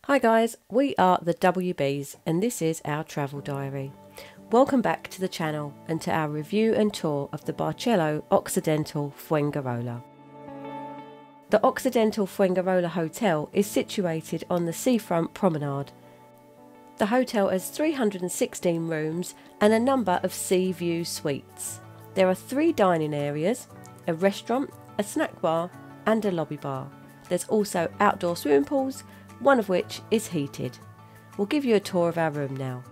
Hi guys, we are the WBs and this is our travel diary. Welcome back to the channel and to our review and tour of the Barcelo Occidental Fuengirola. The Occidental Fuengirola Hotel is situated on the seafront promenade. The hotel has 316 rooms and a number of sea view suites. There are 3 dining areas, a restaurant, a snack bar and a lobby bar. There's also outdoor swimming pools, one of which is heated. We'll give you a tour of our room now.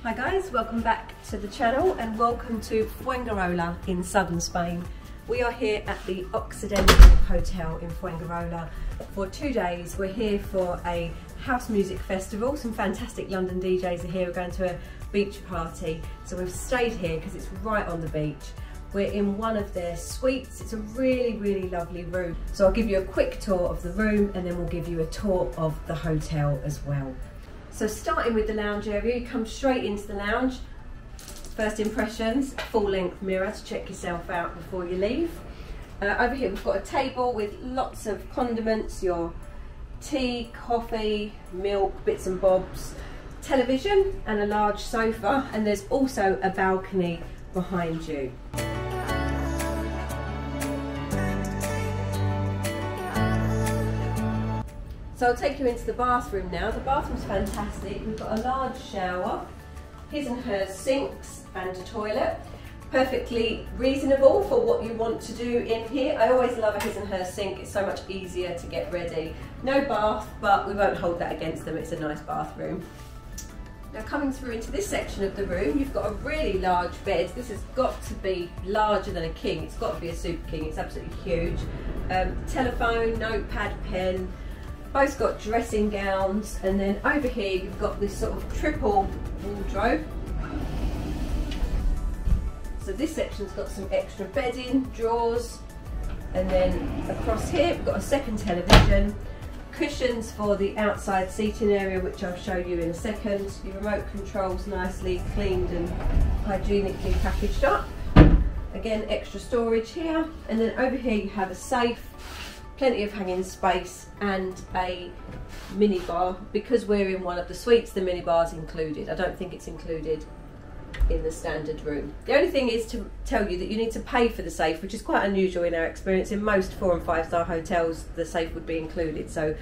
Hi guys, welcome back to the channel and welcome to Fuengirola in southern Spain. We are here at the Occidental Hotel in Fuengirola for 2 days. We're here for a house music festival. Some fantastic London DJs are here. We're going to a beach party, so we've stayed here because it's right on the beach. We're in one of their suites. It's a really lovely room. So I'll give you a quick tour of the room and then we'll give you a tour of the hotel as well. So starting with the lounge area, you come straight into the lounge. First impressions, full-length mirror to check yourself out before you leave. Over here we've got a table with lots of condiments, your tea, coffee, milk, bits and bobs, television and a large sofa, and there's also a balcony behind you. So I'll take you into the bathroom now. The bathroom's fantastic. We've got a large shower, his and hers sinks and a toilet. Perfectly reasonable for what you want to do in here. I always love a his and hers sink. It's so much easier to get ready. No bath, but we won't hold that against them. It's a nice bathroom. Now coming through into this section of the room, you've got a really large bed. This has got to be larger than a king. It's got to be a super king. It's absolutely huge. Telephone, notepad, pen. Both got dressing gowns, and then over here you've got this sort of triple wardrobe. So this section's got some extra bedding, drawers, and then across here we've got a second television, cushions for the outside seating area, which I'll show you in a second. Your remote controls nicely cleaned and hygienically packaged up. Again, extra storage here, and then over here you have a safe, plenty of hanging space and a mini bar. Because we're in one of the suites, the mini bar's included. I don't think it's included in the standard room. The only thing is to tell you that you need to pay for the safe, which is quite unusual in our experience. In most 4- and 5-star hotels the safe would be included, so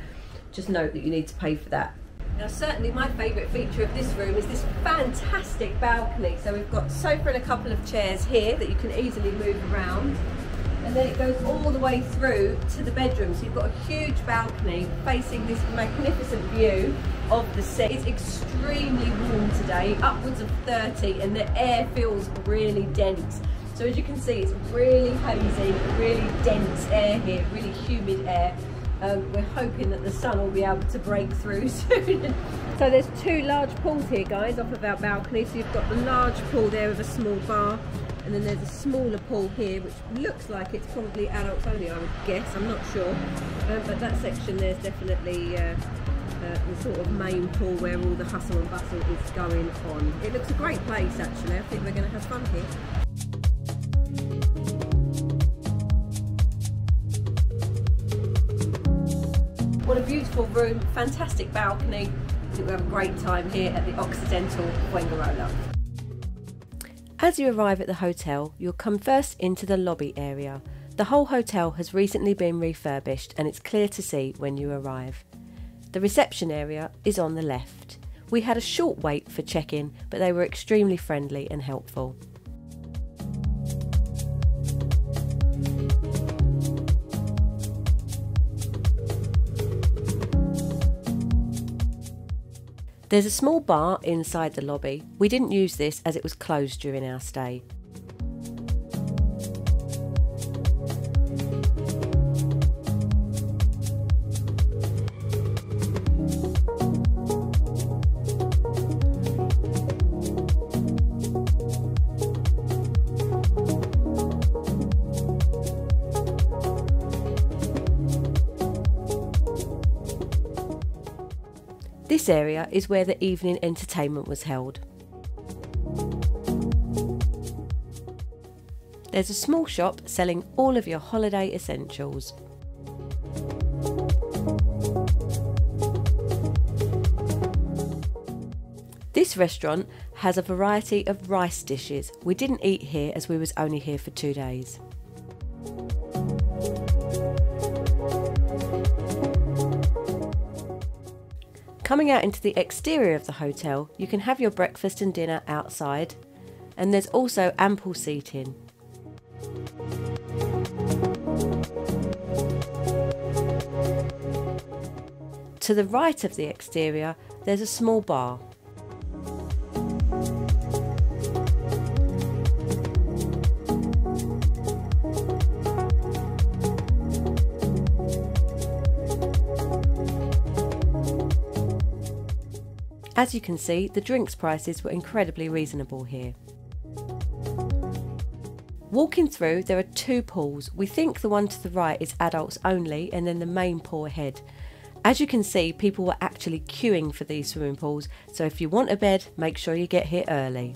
just note that you need to pay for that. Now certainly my favourite feature of this room is this fantastic balcony. So we've got sofa and a couple of chairs here that you can easily move around, and then it goes all the way through to the bedroom. So you've got a huge balcony facing this magnificent view of the sea. It's extremely warm today, upwards of 30, and the air feels really dense. So as you can see, it's really hazy, really dense air here, really humid air. We're hoping that the sun will be able to break through soon. So there's 2 large pools here, guys, off of our balcony. So you've got the large pool there with a small bar, and then there's a smaller pool here which looks like it's probably adults only, I would guess. I'm not sure, but that section there's definitely the sort of main pool where all the hustle and bustle is going on. It looks a great place actually. I think we're going to have fun here. What a beautiful room, fantastic balcony. I think we'll have a great time here at the Occidental Fuengirola. As you arrive at the hotel, you'll come first into the lobby area. The whole hotel has recently been refurbished and it's clear to see when you arrive. The reception area is on the left. We had a short wait for check-in, but they were extremely friendly and helpful. There's a small bar inside the lobby. We didn't use this as it was closed during our stay. This area is where the evening entertainment was held. There's a small shop selling all of your holiday essentials. This restaurant has a variety of rice dishes. We didn't eat here as we was only here for 2 days. Coming out into the exterior of the hotel, you can have your breakfast and dinner outside, and there's also ample seating. To the right of the exterior, there's a small bar. As you can see, the drinks prices were incredibly reasonable here. Walking through, there are 2 pools. We think the one to the right is adults only, and then the main pool ahead. As you can see, people were actually queuing for these swimming pools, so if you want a bed, make sure you get here early.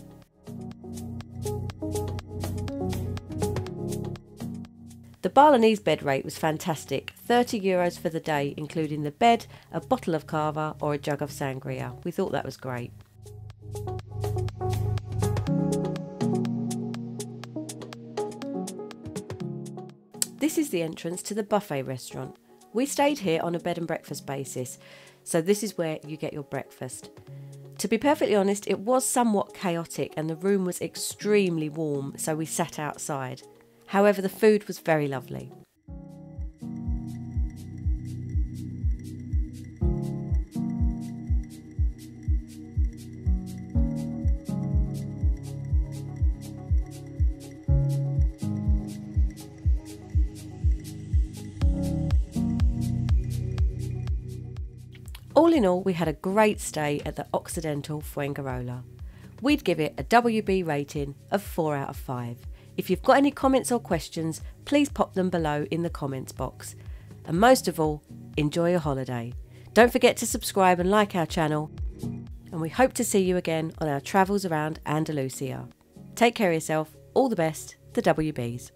The Balinese bed rate was fantastic, €30 for the day, including the bed, a bottle of cava or a jug of sangria. We thought that was great. This is the entrance to the buffet restaurant. We stayed here on a bed and breakfast basis, so this is where you get your breakfast. To be perfectly honest, it was somewhat chaotic and the room was extremely warm, so we sat outside. However, the food was very lovely. All in all, we had a great stay at the Occidental Fuengirola. We'd give it a WB rating of 4 out of 5. If you've got any comments or questions, please pop them below in the comments box. And most of all, enjoy your holiday. Don't forget to subscribe and like our channel, and we hope to see you again on our travels around Andalusia. Take care of yourself, all the best, the WBs.